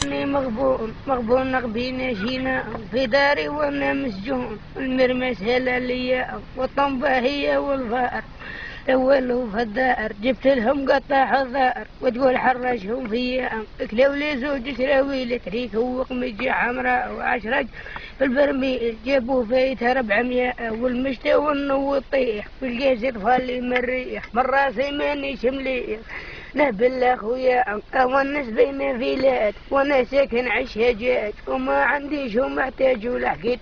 اني مغبون نغبينا جينا في داري وانا مسجون. المرمس هلالية والطنبة هي والفار اولوا في الدار. جبت لهم قطع حذار وتقول حرشهم فيا. كلوا لي زوج سراويل تريك وقمجة حمراء وعشرة في البرميل. جابوا فيتها 400 والمشتى والنو الطيح والقيس يطفى لي من الريح من راسي ماني شمليح. بالله خويا ونس بين فيلات وانا ساكن عالشجاج وما عنديش ومحتاج ولحقت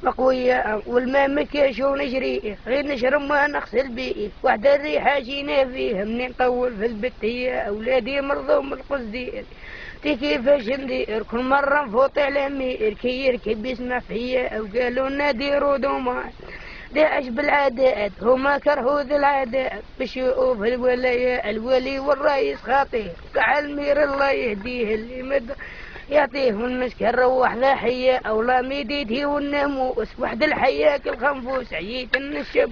مقوية والماء مكاش ونجري غير نشرب ما نغسل بيه. وحدة الريحة جينا فيه مني نطول في البتية أولادي مرضوا من القصدير. كيفاش ندير كل مرة نفوت على مير كي يركب يسمع فيا وقالوا لنا ديروا دومان داعش بالعادات هما كرهوا ذي العادات بشوف الولاية الولي والرئيس خاطيه كع المير الله يهديه اللي مد يعطيه المسكن روح ذا حية أو لا ميديته والناموس وحد الحياة الخنفوس عييت النشب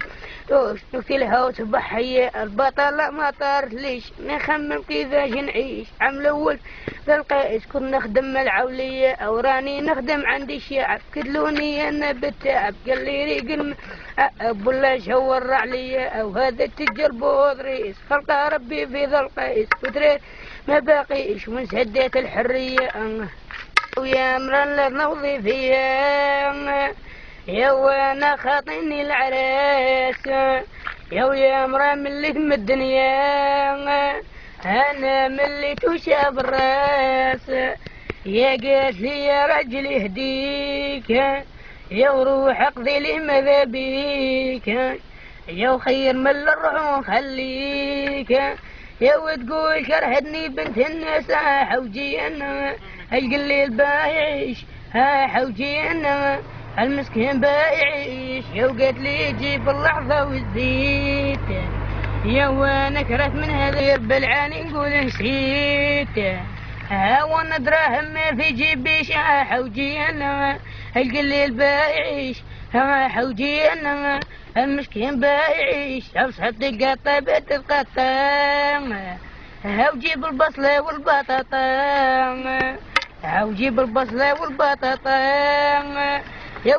توش نكتلها وتبح حية البطلة ما طارت ليش نخمم كيفاش نعيش عام الأول في القائس كنا نخدم العولية أو راني نخدم عند الشعب كدلوني أنا بالتعب قال لي ريق أب ولا شور عليا أو هذا التجر بود رئيس خلق ربي في ذا القيس وتريد ما باقيش من سديت الحرية ويا مرة نوضي فيها يا وانا خاطيني العراس يا مرة من اللي ثم الدنيا انا من اللي تشاب الراس يا قالت لي يا رجل يهديك يا وروح اقضي لي ماذا بيك يا خير من الروح خليك يا وتقول كرهتني بنت الناس حوجي انا القليل بايعيش حوجي انا المسكين بايعيش يا وقالت لي جيب اللحظة والزيت يا وانا كرهت من هذا بالعاني نقول نسيت وانا دراهم ما في جيبي حوجي انا القليل بايعيش حوجي انا المسكين بايعيش ابسط القطة بتتقطع وجيب البصلة والبطاطا وجيب البصلة والبطاطا يا